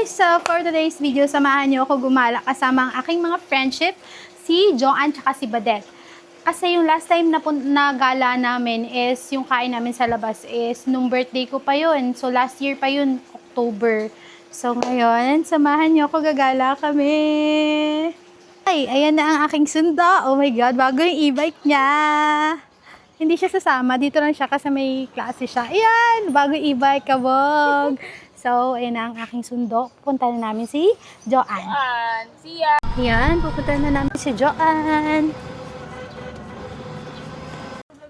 guys! So, for today's video, samahan niyo ako gumala kasama ang aking mga friendship, si Joanne at si Badet. Kasi yung last time na gala namin is, yung kain namin sa labas is, nung birthday ko pa yun. So, last year pa yun, October. So, ngayon, samahan niyo ako, gagala kami. Ay, ayan na ang aking sundo. Oh my God, bago yung e-bike niya. Hindi siya sasama. Dito lang siya kasi may klase siya. Ayan, bago yung e-bike, kabog. So, ayan na ang aking sundo. Pupunta na namin si Joanne. See ya! Ayan, pupunta na namin si Joanne.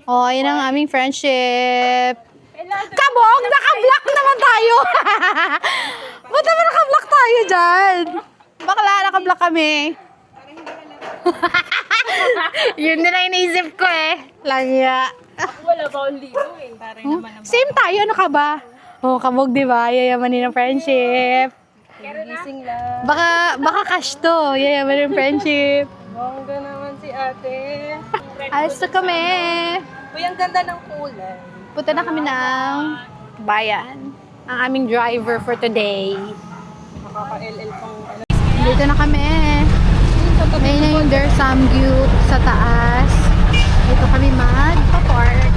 Oh, ayan ang aming friendship. Kabog! Naka-block naman tayo! Ba't naman naka-block tayo dyan? Bakla, naka-block kami. Yun din ang iniisip ko eh. Langya. Wala ba akong ligo eh. Parang naman ang Same tayo, ano ka ba? Oh, kabog, di ba? Yayamanin ng friendship. gising lang. Baka cash to. Yayamanin ng friendship. Bongga naman si ate. Alas na kami. Uy, ang ganda ng kulay. Punta na kami ng bayan. Ang aming driver for today. Makaka-LL pang ano. Dito na kami. Ngayon na yung there's some view sa taas. Dito kami magpa-park.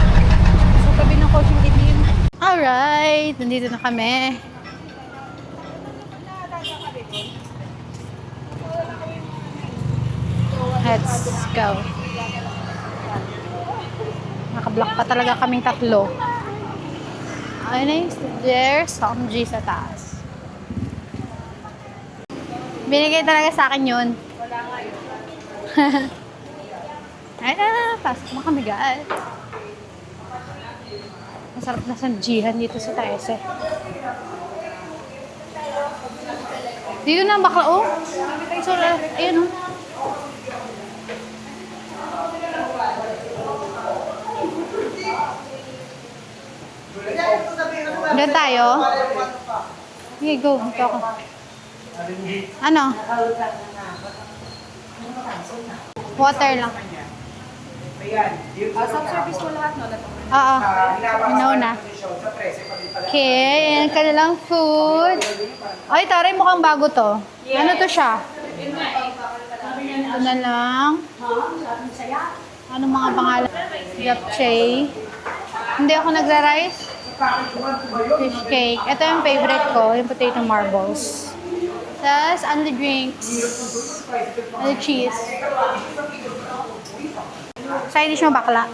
Sa tabi ng coaching itim. Alright, nandito na kami. Let's go. Nakablock pa talaga kaming tatlo. Ayun na there's some G sa taas. Binigay talaga sa akin yun. Wala nga yun. Ay na, pasok na kami guys. Masarap na sanjihan dito sa Taese. Dito na bakla, oh. So, ayun, oh. Doon tayo. Okay, go. Ito ako. Ano? Water lang. Self-service mo lahat, no? Oo. Ano na. Okay, ayan ka na lang food. Ay, taray, mukhang bago to. Ano to siya? Ito na lang. Ano mga pangalan? Japchae. Hindi ako nagra-rice. Fish cake. Ito yung favorite ko, yung potato marbles. Tapos, ano drinks? Ano cheese? Side dish mo bakla.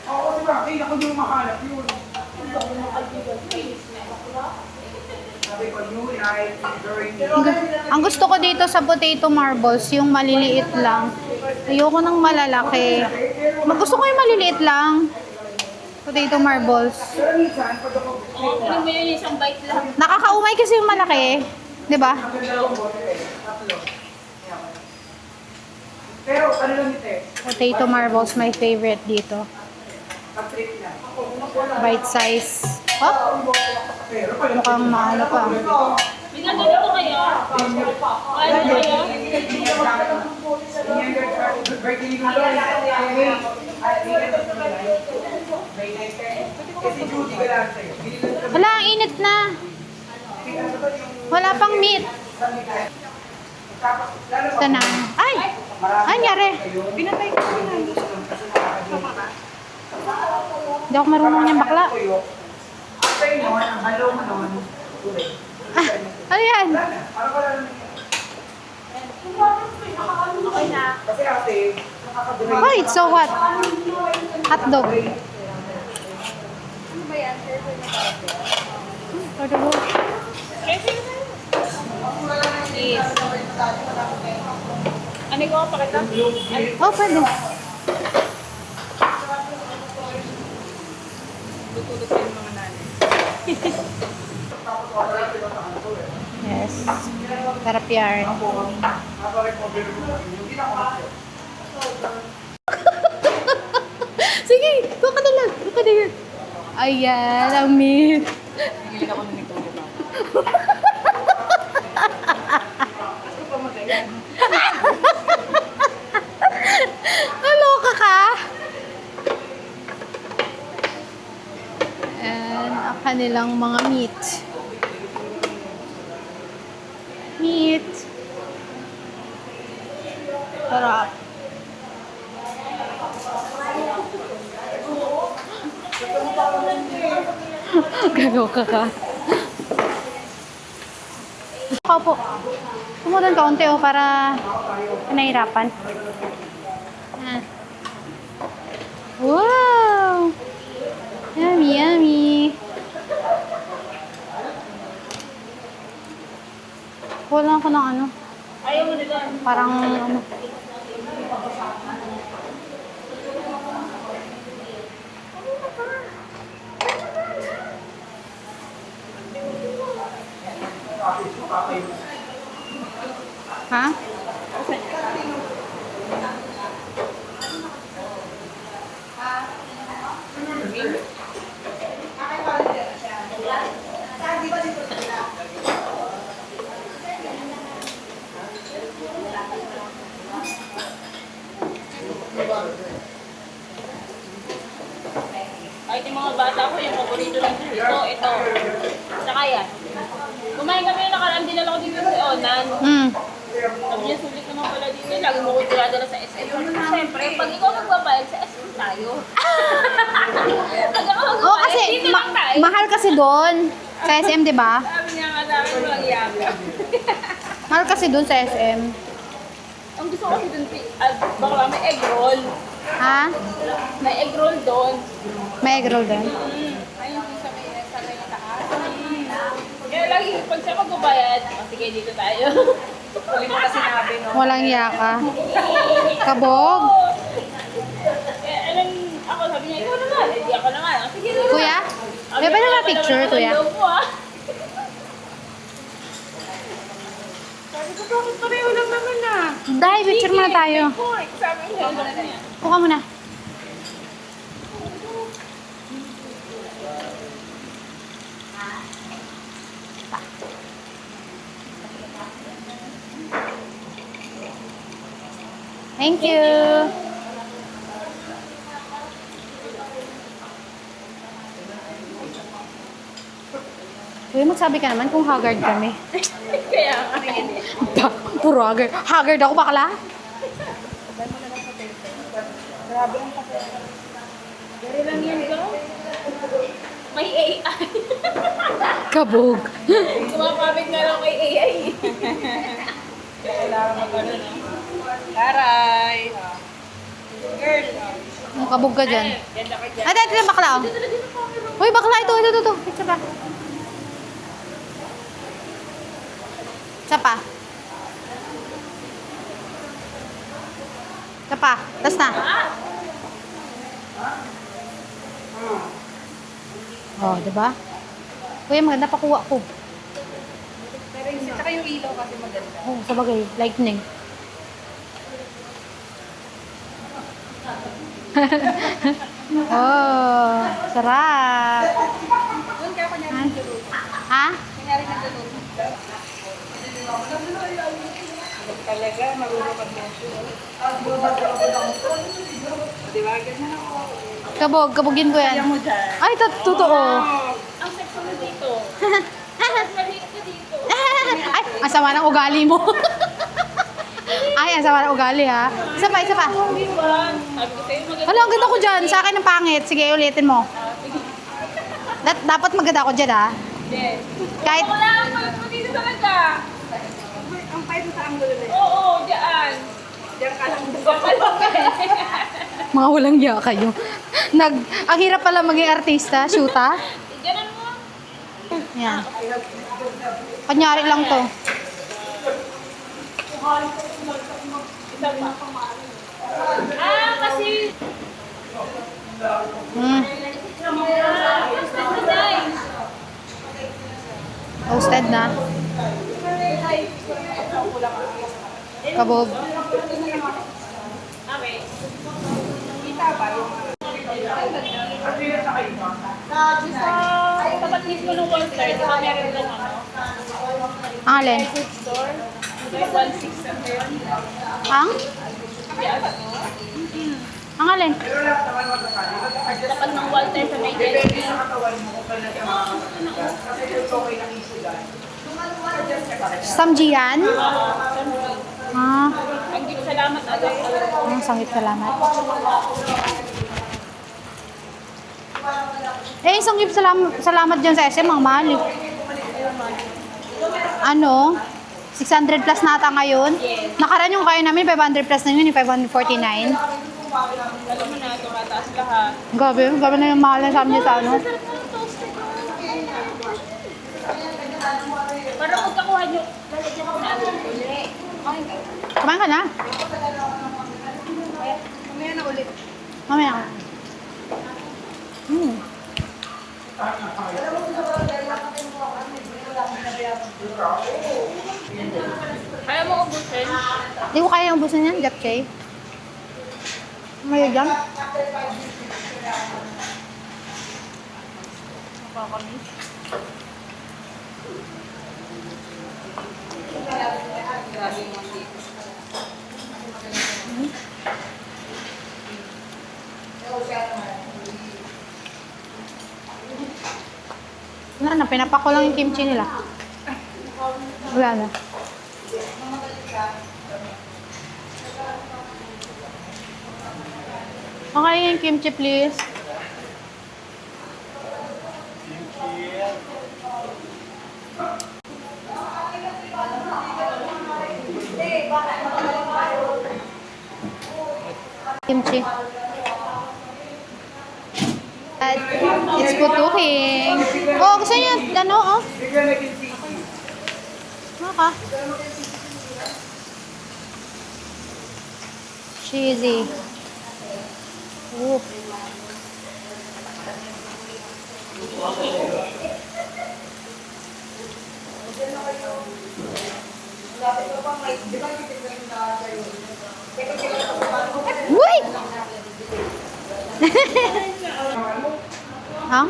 Oo, diba? Ay, ako yung makalap yun. Sabi ko, new life, during Ang gusto ko dito sa potato marbles, yung maliliit lang. Ayoko ng malalaki. Gusto ko yung maliliit lang. Potato marbles. pero minsan, pag ako, Ano mo yun, isang bite lang. Nakakaumay kasi yung malaki. 'Di ba? dalawang bote, tatlo. Pero, ano lang ito eh, Potato marbles, my favorite dito. pag-trip na. Bite size. Oh, Pero, pag mukhang maano pa. Bigyan dito kaya? Ano kaya? birthday ko kasi Judy ka lang sa'yo. Wala, ang init na. Wala pang meat. Ito na. Ay! Ay, nangyari. Pinatay ko na. Hindi ako marunong niyang bakla. After nun, ang halo mo nun, tuloy. Ano yan? Parang wala naman yan. Okay na. Kasi ate, nakakadumi. Oh, it's so hot. Hotdog. Ano ba yan? Hotdog. Please. Ano ko pakita? Oh, pwede. Tutulog yung mga nanay. Yes. Sarap yan. Sige, doon ka na lang. Doon ka na yan. Ayan, ang meat. Hingilin ako ng nagtulog ba? Naloka ka? And, okay. kanilang mga meat. Meat. Sarap. Gagaw ka ka. Ako po. Tumudan kaunti para nahirapan. Ah. Wow! Yummy, yummy. Wala ako ng ano. Ayaw mo nila. Parang ano. Ha? Kahit yung mga bata ko, yung paborito lang dito, ito. Tsaka yan. Kumain kami na nakaraan din ako dito sa Onan. Sabi niya, sulit naman pala dito. Lagi mo ko dala sa SM. Siyempre, pag ikaw magbabayad sa SM tayo. Pag ako Oh, magbabayad, kasi dito lang tayo. mahal kasi doon. Sa SM, di ba? Sabi niya nga sa akin, walang yaga. Mahal kasi doon sa SM. Ang gusto ko kasi dun, bakla may egg roll. Ha? May egg roll doon. May egg roll din. Ayun yung sa may taas. Kaya lagi, pag siya magbabayad, sige dito tayo. Huli mo na sinabi, no? Walang yaka. Kabog. Eh, alam, ako sabi niya, ikaw naman. Eh, di ako naman. Sige, dito. Kuya? May ba na picture, kuya? Sabi ko, bakit pareho lang naman na? Dahil, picture muna tayo. Sabi ko, hello na yan. Kuha mo na. Thank you. Kuya, magsabi ka naman kung haggard kami. Kaya nga, hindi. Puro haggard. Haggard ako, bakla? Grabe ang kape. Dari lang yan, go. May AI. Kabog. Kumapapit na lang kay AI. Kailangan mo ba nun, Taray. Girl. Kabog ka dyan. Ganda ka dyan. Ay, dito bakla, oh. Uy, bakla, ito. Picture pa. Isa pa. Tas na. Oh, diba? Kuya, maganda pakuha ko. Tsaka yung ilaw kasi maganda. Oh, sabagay, lightning. Oh, sarap. Doon kaya kanya rin nagluto. Ha? Kanya rin nagluto. Talaga, marunong mag-mention. Diba? Ganyan ako. Kabugin ko yan. Kaya mo dyan. Ay, totoo. Ang sexy mo dito. Maliit ka dito. Ay, ang sama ng ugali mo. Ay, ang sama ng ugali, ha? Isa pa. Sabi ko sa'yo, maganda. Wala, ang ganda ko dyan. Sa akin ang pangit. Sige, ulitin mo. Dapat maganda ako dyan, ha? Yes. Kahit, Wala kang malit mo dito talaga. Ang pahit mo sa angulo na yun. Oo, dyan. Diyan ka lang. mga walang iya kayo. Ang hirap pala maging artista, shoota. Ganun mo. Yan. Kunyari lang to. Isa pa. Ah, kasi... Hmm. Toasted na. Kabog. Okay. Kita ba yung... Sa tapat mismo ng Walter, di ba meron lang ano? Ang alin? Food store. May 1.6 na yun. Ang? Yan. Ang alin? Pero lahat naman magkakali. Tapat ng Walter sa may Depende Delphi. sa katawan mo kung kailan ka makakapagod. Kasi yung okay ng issue dyan. Suggest ka pa rin. Samjian? Ah, Ang di salamat agad. sangit salamat. Eh, isang gift salamat dyan sa SM, ang mahal eh. Ano? 600 plus na ata ngayon. Nakaraan yung kaya namin, 500 plus na yun, yung 549. Alam mo na, tumataas lahat. Gabi na yung mahal na sa amin sa ano. Para pagkakuha nyo, lalagyan ko na uli. Kumain ka na? Mamaya na ulit. Mamaya ka. Kaya mo ubusin? Hindi ko kaya ubusin yan, japchae. May dyan. Nakakamiss. Grabe yung mandi. Wala na, pinapak ko lang yung kimchi nila. Wala na. Okay, yung kimchi please. Kimchi. At it's putuking. Oh, gusto niya, ano, oh. Bigyan na kinsi. Maka. Cheesy. Ooh. Uy! Ang?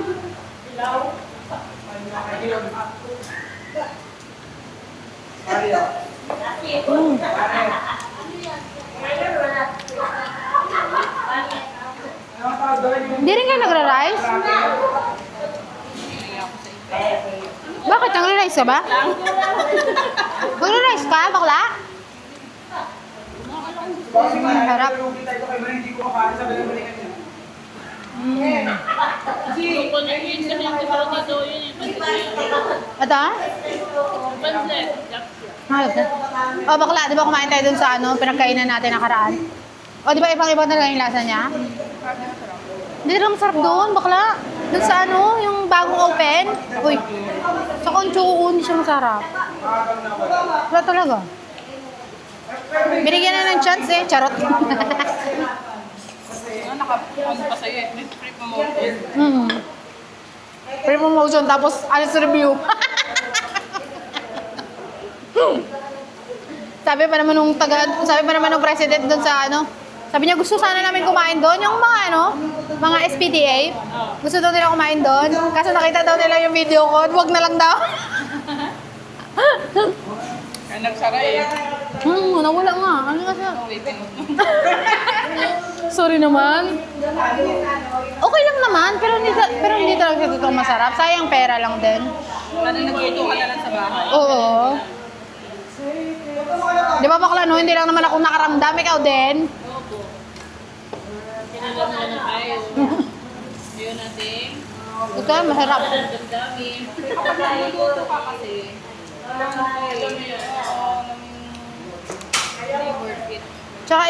Hindi rin kayo nagra-rice? Bakit? Nagra-rice ka ba? Nagra-rice ka, bakla? Harap. Hindi ko makain sa balikan niya. Yung convenience kasi yung kasama dito, yun yung pansit. Ito? Pansit. Harap na. Oh, bakla, di ba kumain tayo dun sa ano, pinagkainan natin nakaraan? O, di ba ibang-ibang talaga yung lasa niya? Hindi lang masarap doon, bakla. Doon sa ano, yung bagong open. Uy, sa Conchuo, hindi siya masarap. Wala talaga. Binigyan na ng chance eh, charot. Ano pa sa'yo eh, free promotion. Free promotion, tapos honest review. Sabi pa naman nung president doon sa ano, sabi niya gusto sana namin kumain doon, yung mga ano, mga SPDA. Gusto daw nila kumain doon. Kaso nakita daw nila yung video ko, wag na lang daw. Kaya nagsara eh. Nawala nga. Ano kasi? Waiting. Sorry naman. Okay lang naman, pero hindi talaga siya totoong masarap. Sayang pera lang din. Ano, nagluto ka na lang sa bahay? Oo. Di ba bakla no? Hindi lang naman ako nakaramdam. Ikaw din. Kinalam na na tayo. Yun natin. Ito, masarap. Damdami. Kapag nagluto ka kasi, hindi worth it. Tsaka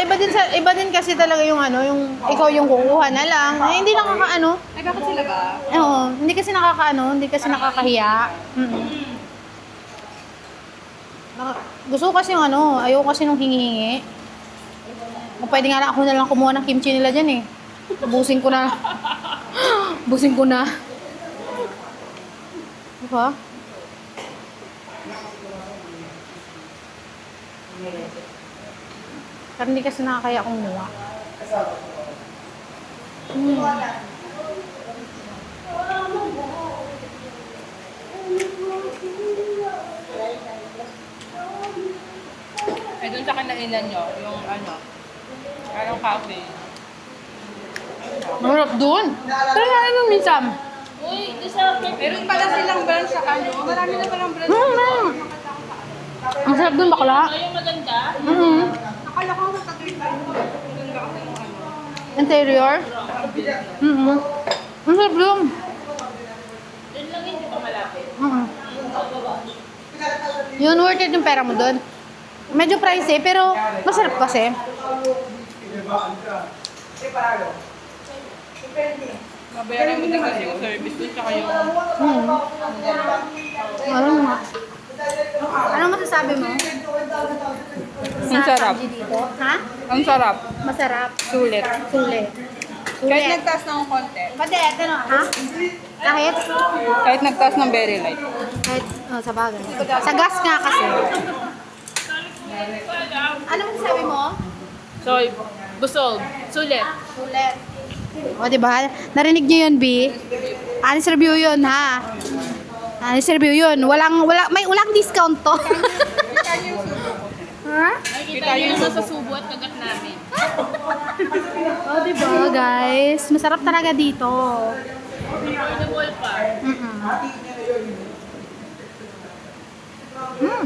iba din kasi talaga yung ano, yung ikaw yung kukuha na lang. Eh, hindi nakakaano. Ay, bakit sila ba? Oo, hindi kasi hindi kasi nakakahiya. Gusto ko kasi yung ano, ayoko kasi nung hingi-hingi. Kung pwede nga lang ako na lang kumuha ng kimchi nila dyan eh. Busin ko na. Busin ko na. Diba? Pero hindi kasi nakakaya kumuha. Ay, dun sa kinainan nyo, yung ano, parang cafe. Masarap dun. Pero namin mo minsan. Uy, doon sa Meron pala silang brand sa ano. Marami na palang brand. Ang sarap dun, bakla. Ano yung maganda? Akala ko matagay tayo. Maganda kasi yung ano. Interior. Ang sarap dun. Doon lang hindi pa malapit. Yun, worth it yung pera mo dun. Medyo pricey, pero masarap kasi. Mabayaran mo din kasi yung service doon tsaka yung... Ano nga? Ano masasabi mo? Ang sarap. Kanji dito? Ha? Ang sarap. Masarap. Sulit. Sulit. Kahit Sulit. nagtaas ng konti. Badet, ano? Ha? Kahit? Kahit nagtaas ng very light. Kahit, oh, sa bagay. Sa gas nga kasi. Ano masasabi mo? So, busog. Sulit. Sulit. O, diba? Narinig niyo yun, B? Honest review yun, ha? Honest review yun. Walang discount to. Ha? Nakikita niyo naman sa subo at kagat namin. O, diba, guys? Masarap talaga dito. Affordable pa.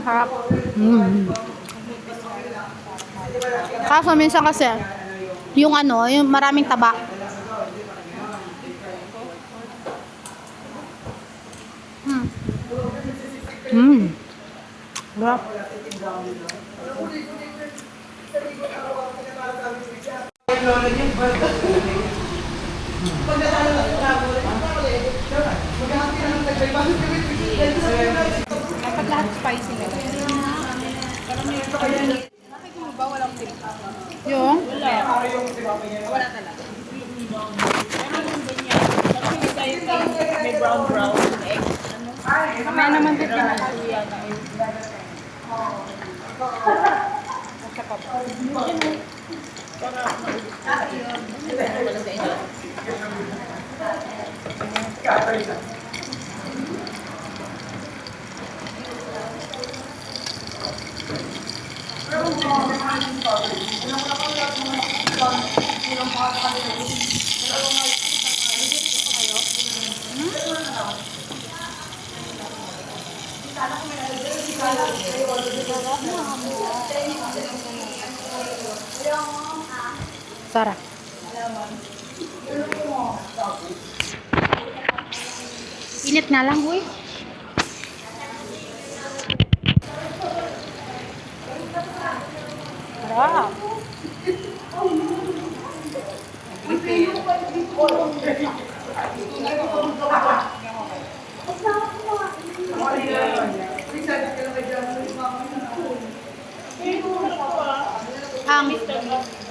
Harap. Kaso minsan kasi, yung ano, yung maraming taba. Sarap. Dapat lahat spicy na. Bakit mo ba walang sili? Yung? Wala talaga. May brown egg. Mamaya naman din kinakaluya na eh. Sarap. Init nga lang, uy. Sarap.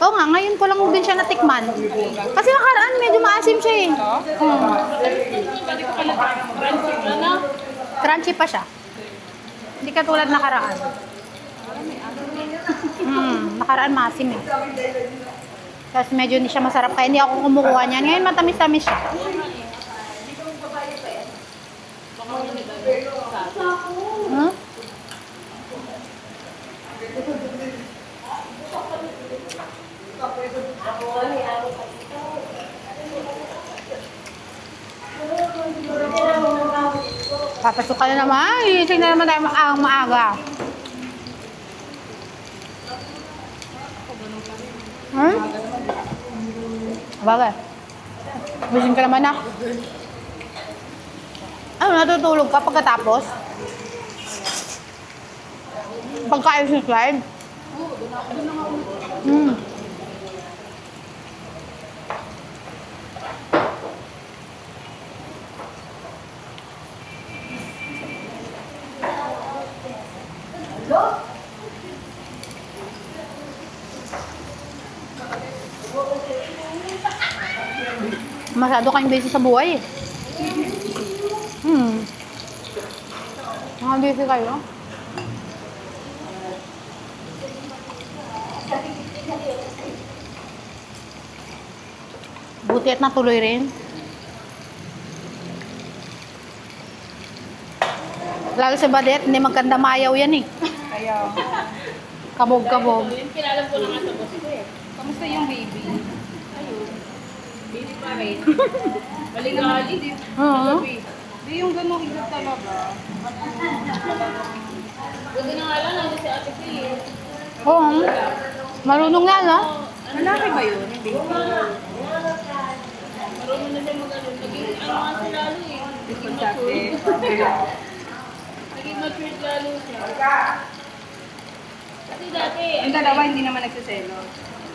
Oo nga, ngayon ko lang din siya natikman. Kasi nakaraan, medyo maasim siya eh. Crunchy pa siya. Hindi katulad nakaraan. Nakaraan maasim eh. Kasi medyo hindi siya masarap kaya hindi ako kumukuha niyan. Ngayon matamis-tamis siya. Hmm? Papasok ka na naman. Iisig na naman tayo ang maaga. Hmm? Bagay. Gising ka naman na. Ano, natutulog ka pagkatapos? Pagka-ayos ng slide? Masyado kayong busy sa buhay eh. Mga busy kayo. Buti at natuloy rin. Lalo sa Badet, hindi magkanda mayaw yan eh. Kaya, Kabog-kabog. Yung kinalam ko lang sa boss ko eh. kamusta yung baby? Baby pa rin. Maligali. Oo. Hindi yung ganong edad talaga. Buti na nga lang, nandun si Ate P. Oo. Marunong nga, no? Lalaki ba yun? Hindi. Marunong na siya mag-ano. Naging ano nga siya lalo eh. Naging Dati. mature. Naging mature lalo siya. Kasi dati, Yung dalawa hindi naman nagsiselo.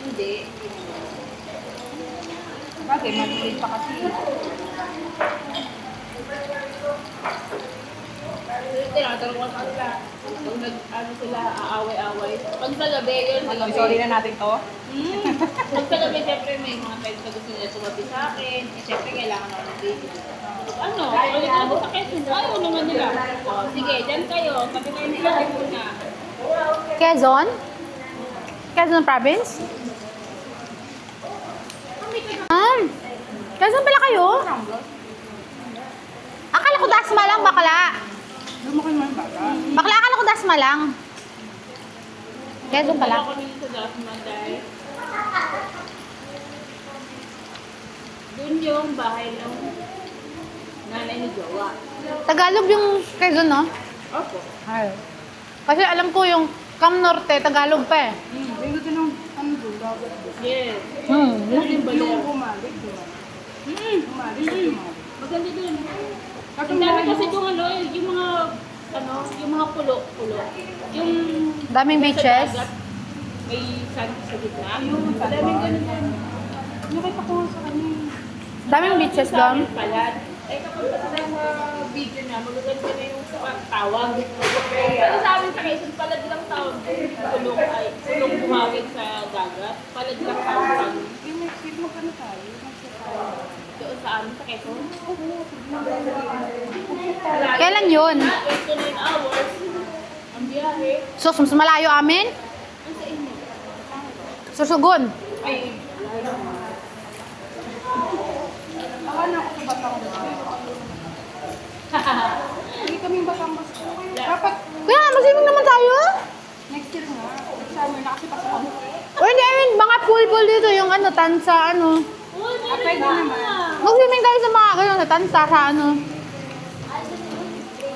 hindi. Bakit? Malilit pa kasi. Tinatanong ko sa sila. Pag nag-ano sila, aaway-away. Pag sa gabi, yun. Ano, sorry na natin to. Pag sa gabi, siyempre may mga friends na gusto nila tumabi sa akin. Eh, siyempre, kailangan ako ng baby. Ano? Ulit ako sa Quezon. Ayaw naman nila. O, sige, dyan kayo. Tabi kayo nila. Muna. Quezon? Quezon Province? Quezon pala kayo? Akala ko Dasma lang, bakla. Lumaki mo yung bata. Bakla, akala ko Dasma lang. Quezon pala. Ako nila sa Dasma dahil doon yung bahay ng nanay ni Jowa. Tagalog yung Quezon, no? Opo. Ay. Kasi alam ko yung Cam Norte, Tagalog pa eh. Yung gusto nung ano doon, dagat doon. Yes. Hmm. Yung baliw. Yung bumalik doon. Bumalik at bumalik. Maganda doon. Kasi Ang dami kasi yung ano, yung mga yung mga pulo. Yung Daming beaches. sa dagat, may sand sa gitna. Daming ganun yan. nakita ko nga sa kanya. Daming beaches Sa doon. amin palad. Eh kapag sa video na, magaganda na yung tawag. Pero sa amin sa Quezon, palad lang tawag. Pulong buhangin sa dagat. Palad lang tawag. Yung next week magkano tayo? Doon sa amin sa Quezon. Kailan yun? 29 hours. Ang biyahe. So, mas malayo amin? Ang sa inyo. Susugon. Ay, Akala ko sa Batangas. Hindi kami Batangas. Dapat Kaya nga, mag-swimming naman tayo. next year nga. Summer na kasi pasok kami. O hindi, I mean, mga pool dito, yung ano, tansa, ano. oh, meron Pwede na. naman. Mag-swimming tayo sa mga ganyan, sa tansa, sa ano.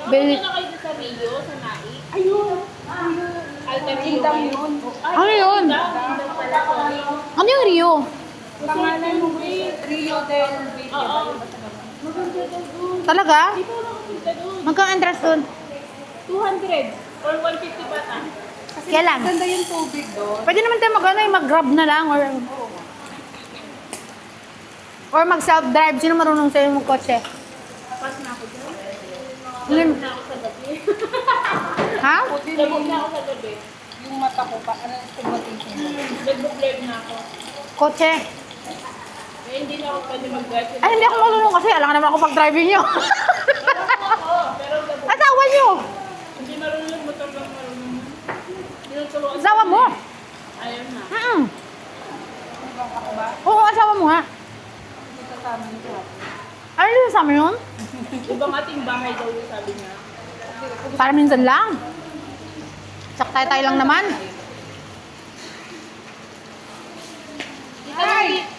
Nakita na kayo sa Rio, sa Nai. Ayun! Alter Rio Kingdom ba yun. Ay, Ano yun? Kingdom pala, sorry. Ano yung Rio? Pangalan mo Rio del Valle. Oo. Maganda daw doon. Talaga? Di ba nakakita doon? Magkang entrance doon? 200 or 150 pa ta. Kasi Kailan? ganda yung tubig doon. Pwede naman tayo mag-ano, mag-grab na lang, or mag-self-drive. Sino marunong sa'yo mag-kotse? Pas na ako dyan. Lim- Na ako sa gabi. Ha? Puti Labog na ako sa gabi. yung mata ko pa. Ano yung stigmatism? Nag-book na ako. Kotse. Eh, hindi na ako pwede mag-drive. Ay, hindi ako marunong kasi alam ka naman ako pag-driving nyo. Oo, pero labog. Asawa nyo. Hindi marunong motor lang marunong. Tinuturuan. Asawa mo. Ayaw na. Ako ba? Oo, asawa mo nga. Hindi kasama nito. Ano yung sa amin yun? Ibang ating bahay daw yung sabi niya. Para minsan lang. Tayo lang naman.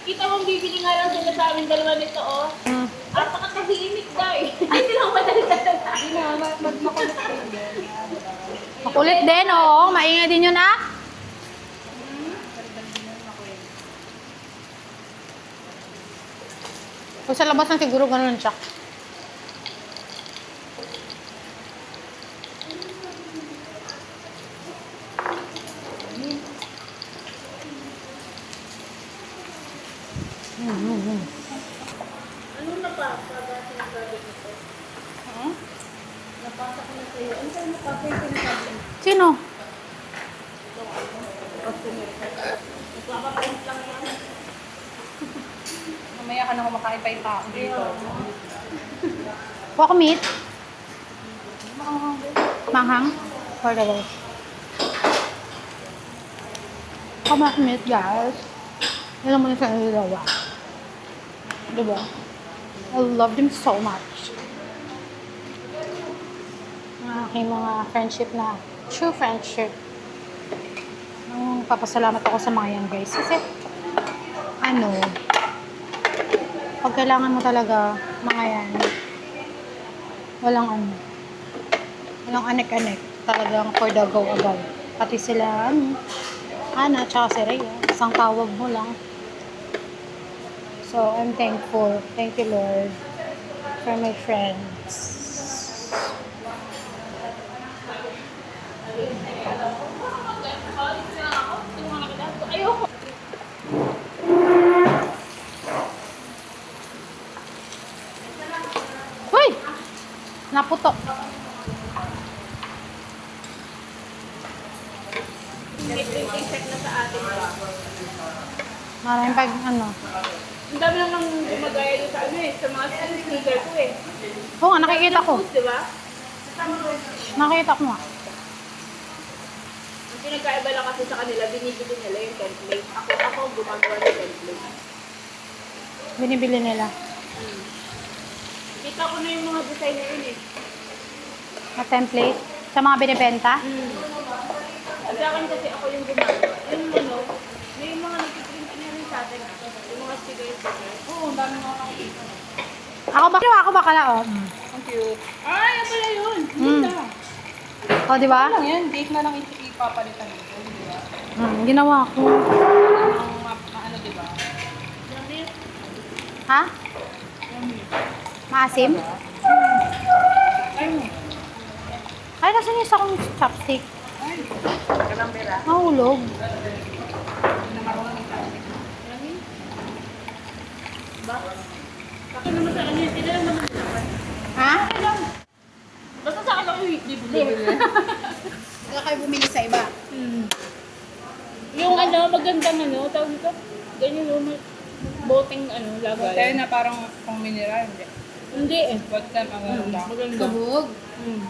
Kita mong bibili nga lang sila sa amin dalawa nito, oh. Hmm. At nakakahimik daw eh. Hindi lang madali-dala. Hindi na, makulit ko yun. Makulit din, oo. Maingay din yun, ah. Pag sa labas na siguro ganun siya. Ano na pa? Para sinasabi nito? Napasa ko na sa'yo. Ano sa'yo napasa yung sinasabi nito? Sino? Nagpapaprint lang yan. Mamaya ka na kumakain pa yung tao dito. Walk meat? Manghang? For the guys. Walk meat, guys. Yan naman yung sa dalawa. Diba? I love them so much. Ang aking mga friendship na true friendship. Papasalamat ako sa mga yan, guys. Kasi, ano, Pag kailangan mo talaga, mga yan, walang ano, walang anek-anek. Talagang for the go agad. Pati sila, Ana, tsaka si Rhea. Isang tawag mo lang. So, I'm thankful. Thank you, Lord, for my friends. Ayoko. Uy! Naputok. May printing check na sa atin. Maraming pag, ano. Ang dami namang gumagaya doon sa ano eh, sa mga sneaker ko eh. Oo nga, nakikita ko. Di ba? Nakikita ko nga. Ang pinagkaiba lang kasi sa kanila, binibili nila yung template. Ako gumagawa ng template. Binibili nila. Kita ko na yung mga design na yun eh. Na template. Sa mga binibenta. At sa akin kasi ako yung gumagawa. Yung ano, may mga nagtiprint na rin sa atin. Yung mga sticker. Oo, ang dami mga nakikita. Ako ba kala, oh. Ang cute. Ay, yan pala yun. Mm. Oh, di ba? Ano yan? Date na lang ipapalitan nito, di ba? Ginawa ko. Ano, di ba? Ha? Maasim? Ay, nasan yung isa kong chopstick? Kalambera. Nahulog. Ako naman sa kanya, sila lang naman nila. Ha? Basta sa akin ako yung bibili. Wala kayo bumili sa iba. Yung ano, magandang ano, tawag nito, ganyan yung boteng ano, lagay. Tayo na parang pang mineral, hindi. Hindi eh. What time ang maganda? Maganda. Kabog. Mm.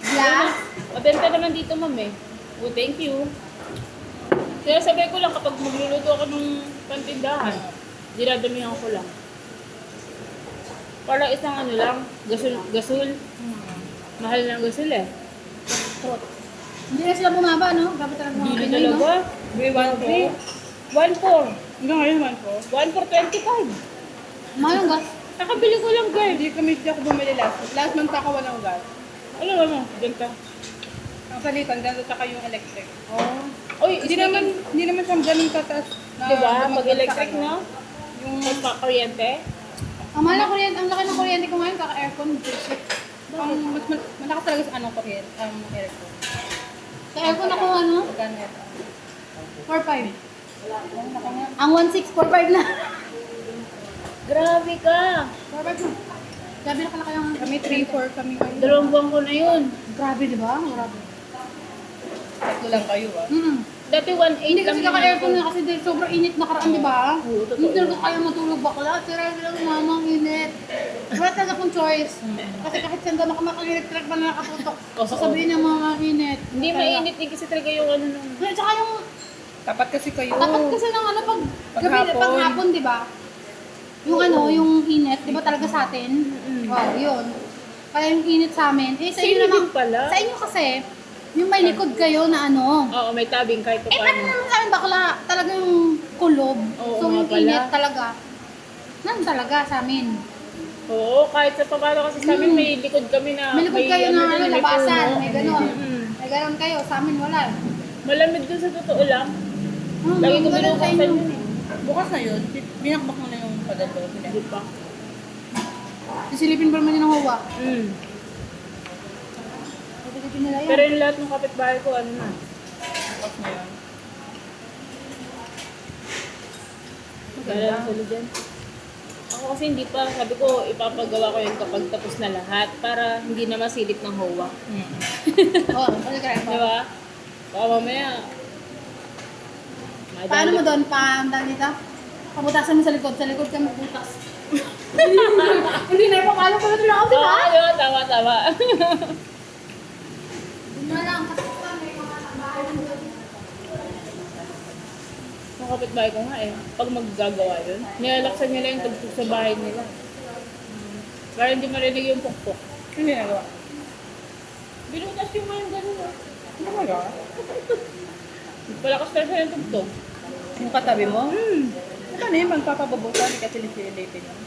Glass. Mabenta naman dito, ma'am eh. Oh, thank you. Kaya sabi ko lang, kapag magluluto ako ng pantindahan, dinadamihan ko lang. Para isang ano lang, gasol. Mahal ng gasol eh. Hindi na sila bumaba, no? Dapat talaga mga Hindi Pinoy, no? talaga. May 1 1.4. Hanggang ngayon 1 1 for 25. Mahal yung gas. Nakabili ko lang, guys. Hindi ako bumili last. Last month ako walang gas. Ano, ganda. Ang salitan, dahil saka yung electric. Oh. Uy, Hindi naman siya ganun kataas. na Diba? dumagdag Pag sa electric, ano. no? Yung Pagka-kuryente. Ang mahal na kuryente, ang laki ng kuryente ko ngayon, kaka-aircon. Bullshit. mas malakas talaga sa anong kuryente, aircon. Sa aircon ako, ano? Magkano ito? 4.5. Ang 1.6, 4.5 na. Grabe ka. 4.5 na. Grabe na kalaki yung... Kami 3-4 kami ngayon. 2 buwan ko na yun. Grabe, di ba? Grabe. Tatlo lang kayo ah. Dati 1.8 Hindi lang kasi yung kaka-aircon ano na kasi dahil sobrang init nakaraan, di ba? Oo, totoo Hindi talaga yun. kaya matulog bakla. Sira lang mamang init. Wala talaga akong choice. Kasi kahit saan ka makamakinig-electric pa na nakaputok. Oo. Sasabihin ng mga init. Hindi mainit din kasi talaga yung ano nung... Tsaka yung Tapat kasi kayo. dapat kasi ng ano pag gabi, Paghapon. pag hapon, di ba? Yung ano, yung init, di ba talaga sa atin? Wow, yun. Kaya yung init sa amin. Eh, sa Sa inyo inyo naman, din pala? sa inyo kasi, yung may likod kayo na ano. Oo, may tabing kahit pa Eh, paano paano. naman sa amin bakla? Talagang kulob. Oo So, nga yung pala. init talaga. Nan talaga sa amin. Oo, kahit sa paano kasi sa amin may likod kami na... May likod kayo na ano, din, may labasan. puno. May ganon. Mm. May ganon kayo. Sa amin wala. Malamig dun sa totoo lang. May Lagi ko ganon sa binubuksan inyo. yun eh. Bukas na yun, binakbak mo na yung padalo. Hindi pa. Sisilipin pa naman yun ng huwa. Sisilipin nila yan. Pero yung lahat ng kapitbahay ko, ano na. Bukas na yun. Maganda lang sila dyan. Ako kasi hindi pa, sabi ko, ipapagawa ko yun kapag tapos na lahat para hindi na masilip ng HOA. Oo, pwede ka rin Di ba? Baka mamaya, Paano mo doon? Paano dito? Pabutasan mo sa likod. Sa likod ka magbutas. Hindi na ipapalo ko na lang ako, di ba? di ba? Tama. Hindi na lang. Kasi pa may mga bahay mo doon. Yung kapitbahay ko nga eh, pag maggagawa yun, nilalaksan nila yung tugtog sa bahay nila. Para hindi marinig yung pukpok. Hindi nagawa. Binutas yung mga yung gano'n ah. Ano nagawa? Palakas na siya yung tugtog. Yung katabi mo? Ito na yung magpapababukan, hindi kasi lisilipin yun.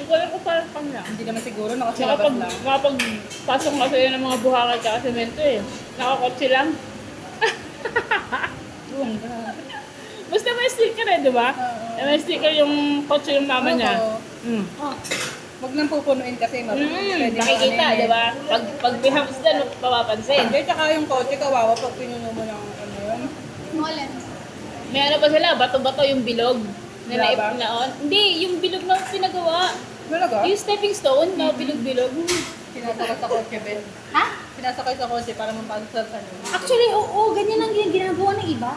Wala ko parang pang lang. Hindi naman siguro, nakasilabas lang. Nakapagpasok kasi yun ng mga buhangin at semento eh. Nakakotse lang. Bongga. Basta may sticker eh, di ba? May sticker yung kotse yung mama niya. Oo. Mm. Huwag nang pupunuin kasi pwede Nakikita, ano yun di eh. ba? Pag bihams dyan, mapapansin. Hindi, tsaka yung kotse, kawawa pag pinuno mo ng ano yun. Mulan. May ano pa sila, bato-bato yung bilog. Na Wala ba? naipnaon. Hindi, yung bilog na pinagawa. Talaga? Yung stepping stone na bilog-bilog. Sinasakay sa kotse, Ben. Ha? Sinasakay sa kotse para mapagsa sa ano. Actually, oo, ganyan ang ginagawa ng iba.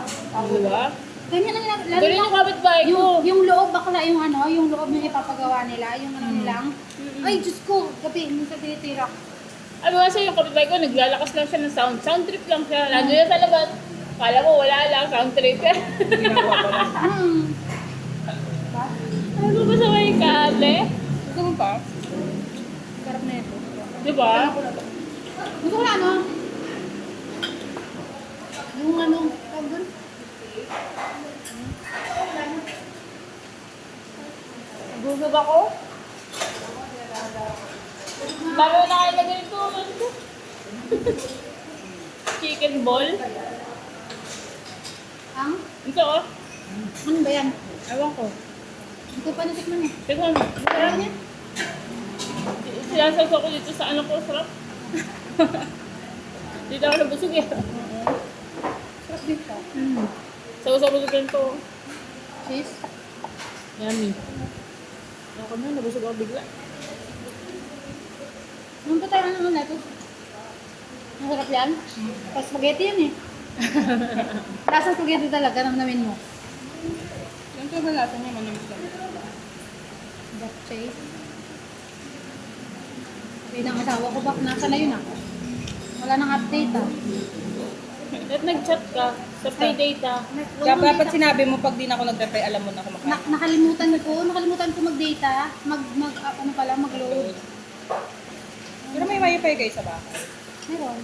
Di ba? Ganyan ang ginagawa. Ganun yung kapitbahay ko. Yung loob, bakla yung ano, yung loob yung ipapagawa nila, yung ano nilang. Ay, Diyos ko, gabi, minsan tinitira. Ano kasi yung kapitbahay ko, naglalakas lang siya ng sound. Sound trip lang siya. Nandun yan sa labas. Kala mo wala lang, sound trip. Ginagawa ko lang. Ano ba sa may kaate? Gusto mo pa? Sarap na ito. Di ba? Gusto ko na ano? Yung ano, tawag doon? Gusog ako. Bago na kayo na ganito. Chicken ball. Ang? Ito oh. Ano ba yan? Ewan ko. Hindi ko pa natikman eh. Tignan mo. Ano yan? Sinasawsaw ko dito sa ano ko, sarap. Dito ako nabusog eh. Sarap din siya. Sausaw ko sa ganito. Cheese? Yummy. Ako na, nabusog ako bigla. Ano ba tayo ano lettuce? Masarap yan? Tapos spaghetti yan eh. Lasa spaghetti talaga, namnamin mo. Yung ito ba lasa niya, manamis lang. Jack cheese. Sabi ng asawa ko, bak nasa na yun ah. Wala nang update ah. At nag-chat ka sa free data. Dapat sinabi mo pag di na ako nagre-reply, alam mo na kumakain. Nakalimutan ko mag-data, ano pala, mag-load. Pero may wifi kayo sa bahay. Meron.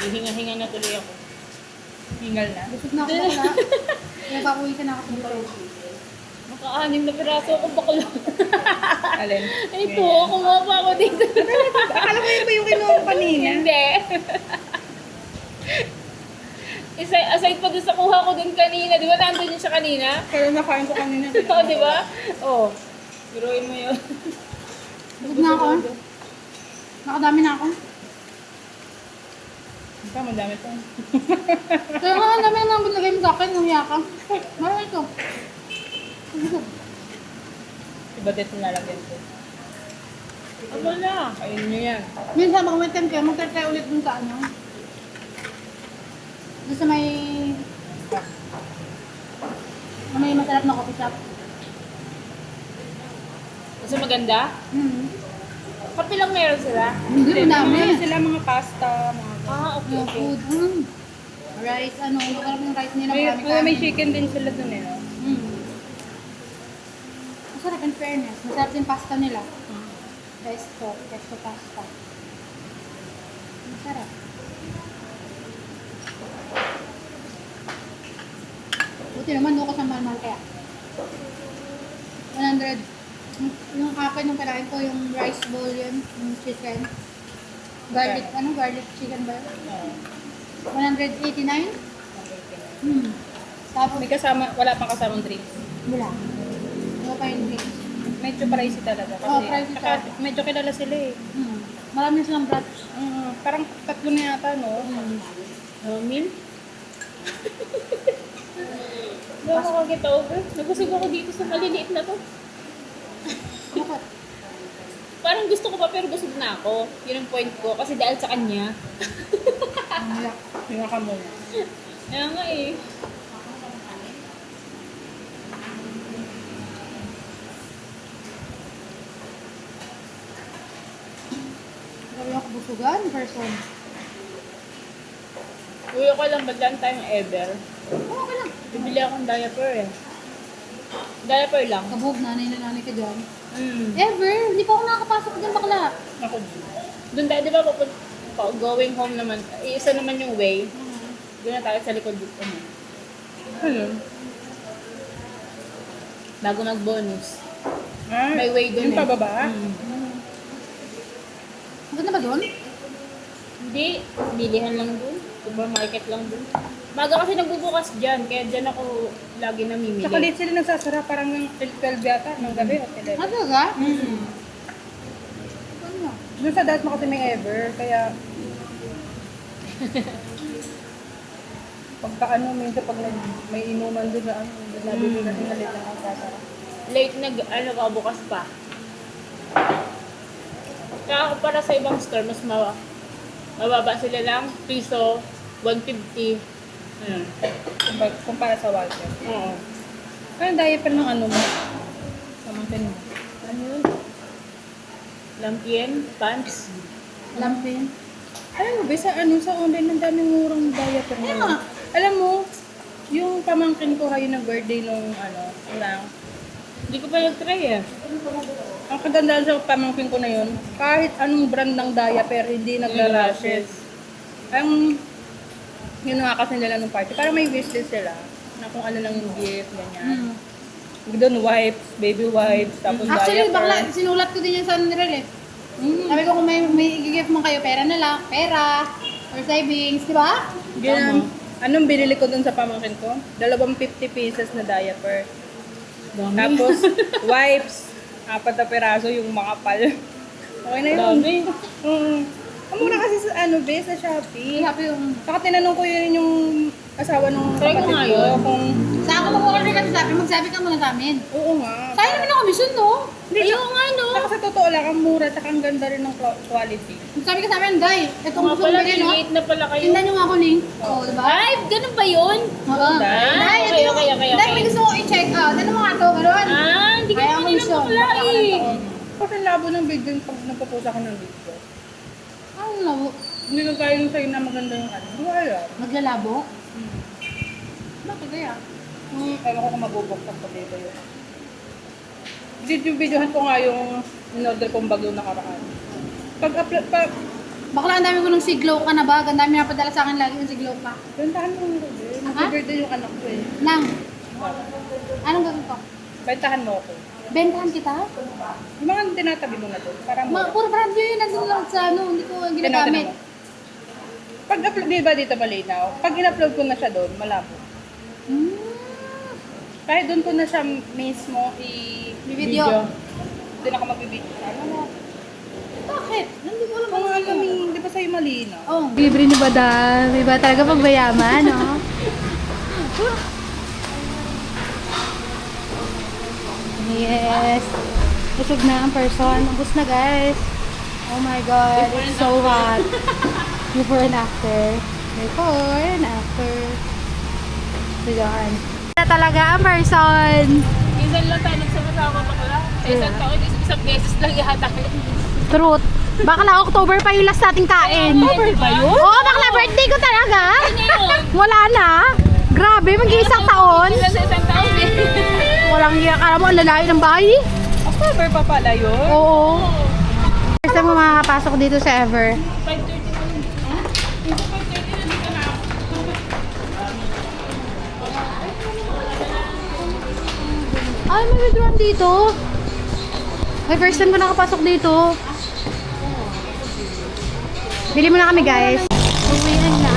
Hinga-hinga na tuloy ako. Hingal na. Busog na ako bakla. Kaya pakuwisan ako sa motor. Maka-anim na piraso ako bakla. Alin? Ito, kumuha pa ako dito. Akala ko yun ba yung kinuha ko kanina? Hindi. Aside pa dun sa kuha ko dun kanina, di ba nandun yun siya kanina? Pero nakain ko kanina. Oo, di ba? Oo. Biruin mo yun. Busog na ako. Nakadami na ako. Ito, madami pa. Kaya nga, ang dami na binigay mo sa akin, nuhiya ka. Marami ito. Busog. Iba din nilalagyan ko. Aba na. Kainin nyo yan. Minsan, pag may time kayo, mag-try ulit dun sa ano. Doon sa may masarap na coffee shop. Kasi maganda. Kape lang meron sila. Hindi, madami. Meron sila mga pasta, mga... Okay, Yung okay. food. Rice, ano, masarap yung rice nila. May chicken din sila dun eh. No? Masarap in fairness. Masarap din pasta nila. Pesto pasta. Masarap. Buti naman, doon ko sa mahal kaya. 100. Yung kape nung kailangan ko, yung rice bowl yun, yung chicken. Garlic, garlic chicken ba yun? 189? Tapos, May kasama, wala pang kasamang drinks. wala. Wala pa yung drinks. Medyo pricey talaga kasi. Oo, pricey Saka talaga. medyo kilala sila eh. Marami silang brats. Parang 3 na yata, no? Mil? Hindi ako kakita over. Nabusog ako dito sa maliliit na to. Bakit? Parang gusto ko pa pero busog na ako. Yun ang point ko. Kasi dahil sa kanya. Wala. Hinga ka muna. Kaya nga eh. Grabe ako busugan, person. Uwi ko lang badlan time ever. Oo, okay lang. Bibili akong diaper eh. Diaper lang. Kabog, nanay na nanay ka dyan. Mm. Ever, hindi pa ako nakakapasok dyan bakla. Ako. Doon tayo, di ba, going home naman, isa naman yung way. Doon na tayo sa likod dito. Ayun. Bago mag-bonus. Ah, May way dun yung eh. pababa? Maganda ba doon? Hindi, bilihan lang dun. Supermarket lang dun. Maga kasi nagbubukas dyan, kaya dyan ako lagi namimili. Saka late sila nagsasara, parang ng 12 yata, ng gabi o 11. Ah, talaga? Doon sa dati mo kasi may ever, kaya... Pagka ano, minsan pag may inuman doon na ano, nabili kasi na late na nagsasara. Late bukas pa. Kaya ako para sa ibang store, mas mababa sila lang, piso, 150. Kumpara sa Walter. Oo. Ano diaper ng ano mo? Pamangkin mo. Ano yun? Lampien, pants. Lampin. Alam mo ba, sa online, ang daming murang diaper mo. Alam mo, yung pamangkin ko kayo ng birthday nung lang. Hindi ko pa nag-try eh. Ang kagandahan sa pamangkin ko na yun, kahit anong brand ng diaper, hindi nagra-rashes. Ang ginawa kasi nila nung party, parang may wishlist sila na kung ano lang yung gift, ganyan. Doon wipes, baby wipes, tapos Actually, diaper. bakla, sinulat ko din yan sa nirel eh. Sabi ko kung may i-gift mo kayo, pera na lang, pera, or savings, di ba? Ganyan. Anong binili ko dun sa pamangkin ko? 250 pieces na diaper. Dami. Tapos, wipes, 4 na piraso yung makapal. Okay na yun. Dami. Ang mura kasi sa sa Shopee. Sabi yung, Saka tinanong ko yun yung asawa nung Try ko kapatid nga ko. yun. Kung, sa ako mag-order ka sabi, magsabi ka muna sa amin. oo nga. Sayang naman ang komisyon, no? Ayun nga no. Saka sa totoo lang, ang mura, saka ang ganda rin ng quality. Sabi ka sa amin, Day, itong Mga gusto ko pala, bigay, no? late na pala kayo. Tindan nyo nga ako, Ning. Oo, di ba? Ay, ganun ba yun? Oo. Day. Day, ito yung, Okay. Day, may gusto ko i-check out. Ano mo nga to, gano'n? Ah, hindi ko Kaya naman mo nilang yun. bakla eh. Kasi labo ng video yung pag nagpo-post ako ng video. Ano labo? Hindi ko kaya yung sa'yo na maganda yung ano. Hindi ko alam. Naglalabo? Bakit kaya? Ewan ko kung mabubuksan pa dito yun. Videohan ko nga yung in-order kong bagyo nakaraan. Pag-upload pa, Bakla, ang dami ko ng siglow ka na ba? Ang dami napadala sa akin lagi yung siglow ka. bentahan mo nga rin. Mag-birthday yung anak ko eh. Nang, anong gagawin ko? Bentahan mo ako. Bentahan kita? Yung mga tinatabi mo na doon. Parang Puro brand new yun. Nandun lang sa ano, hindi ko ginagamit. Pag-upload, di ba dito malinaw? Pag in-upload ko na siya doon, malabo. Hmm. Kahit doon ko na siya mismo Video. doon ako magbibideo. Ano na? Bakit? Hindi ko alam. Kung alam di ba sa'yo malinaw? Oh. Libre ni Badal. Diba talaga pagbayaman, no? Yes. Busog na ang person. Ubus na, guys. Oh my God. It's so hot. Before and after. Before and after. So, yan. Na talaga ang person. Minsan lang tayo nagsama-sama bakla. Sa isang taon, isang beses lang yata. Truth. Bakla, October pa yung last nating kain. October ba yun? Oo, bakla, birthday ko talaga. Ngayon. Wala na. Grabe, mag-iisang taon. Minsan sa isang taon eh. Walang hiya. Kala mo, ang lalayo ng bahay. October pa pala yun? Oo. First time mo makakapasok dito sa Ever. 5:30 pa yun. Ha? Minsan 5:30 na dito na ako. Ay, may withdrawn dito. Ay, first time ko nakapasok dito. Bili mo na kami, guys. Uwian na.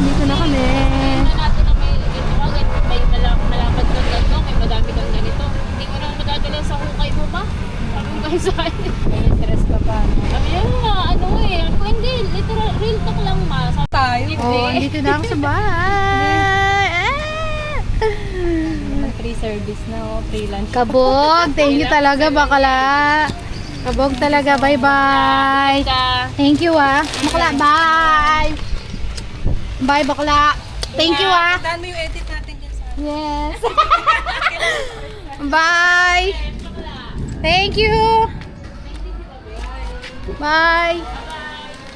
Dito na kami. Tingnan natin na may ito agad. May malapad kang ganito. May madami kang ganito. Hindi ko na madadala sa hukay mo pa. Sabi mo kayo sa akin. May stress ka pa. Sabi niya, ano eh. Ako, hindi, literal, real talk lang ma. Sabi Tayo. Oh, dito na ako sa bahay. Free service na o, free lunch. Kabog. Thank you talaga, bakala. Kabog talaga. Bye-bye. ka. Thank you, ah. Bakla, bye. Bye, bakla. Thank you, ah. Tandaan mo yung edit natin dyan sa... Yes. Bye. Thank you. Bye.